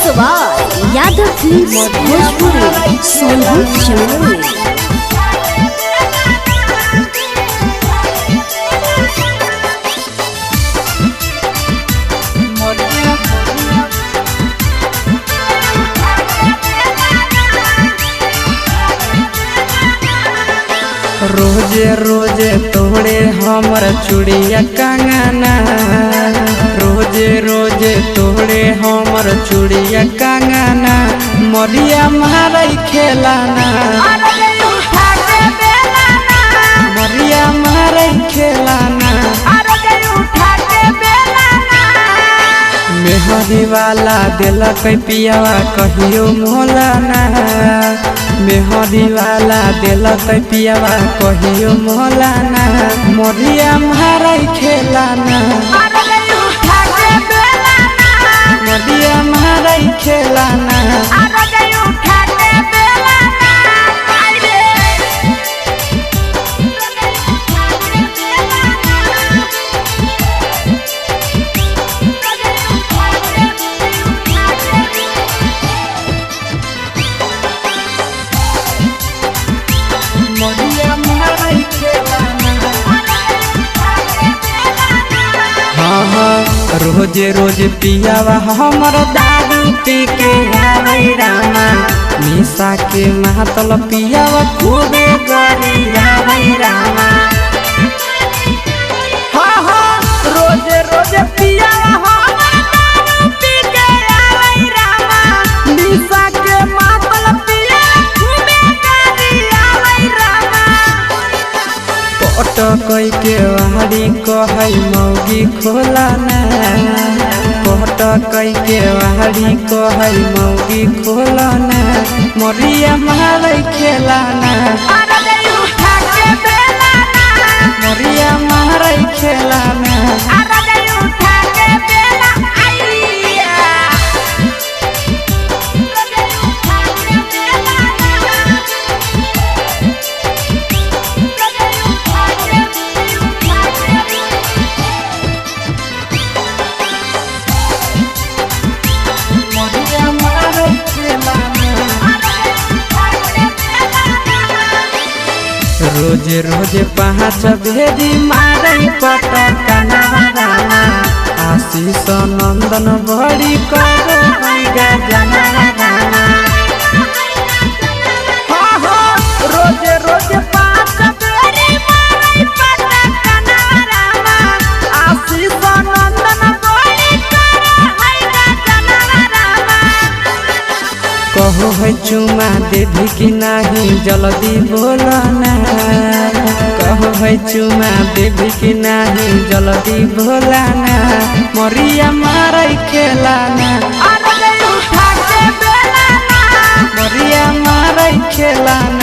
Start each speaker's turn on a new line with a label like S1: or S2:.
S1: सवाल यादव फिल्म्स भोजपुरी सोनू चमोली।
S2: रोजे रोजे तोड़े हमर चूड़िया कंगना, रोजे रोजे तोड़े हमर चूड़िया कंगना, मरिया मारई खेलाना, मरिया मारई खेलाना, मेहरी वाला दिलक पियावा कहियो मोलाना, मेहरी वाला दिलक पियावा कहियो मोलाना, मरिया मारई खेलाना, मरिया मारई खेलाना। रोजे रोजे पियावा हमर दारू पी के आवे रामा, निशा के महतल पियावा खूबे गरियावे रामा। रोजे रोजे पियावा हमर दारू पी के आवे रामा, निशा के महतल पियावा खूबे गरियावे रामा। पटकई के वाड़ी कहई मौगी खोलाना, पटकई के वाड़ी कहई मौगी खोलाना, मरिया मारई खेलाना, मरिया मारई खेलाना। रोजे रोजे पाँच भेदी मारई पटकना रामा, आशीष नंदन बड़ी करो गजना रामा। रोजे रोजे पाँच भेदी मारई पटकना रामा, आशीष नंदन बड़ी करो गजना रामा। कहो है चुमा देवी की नहीं जल्दी बोलना, कहो है चुमा देवी की नहीं जल्दी बोलना, मरिया मारई खेलाना, मरिया मारई खेलाना।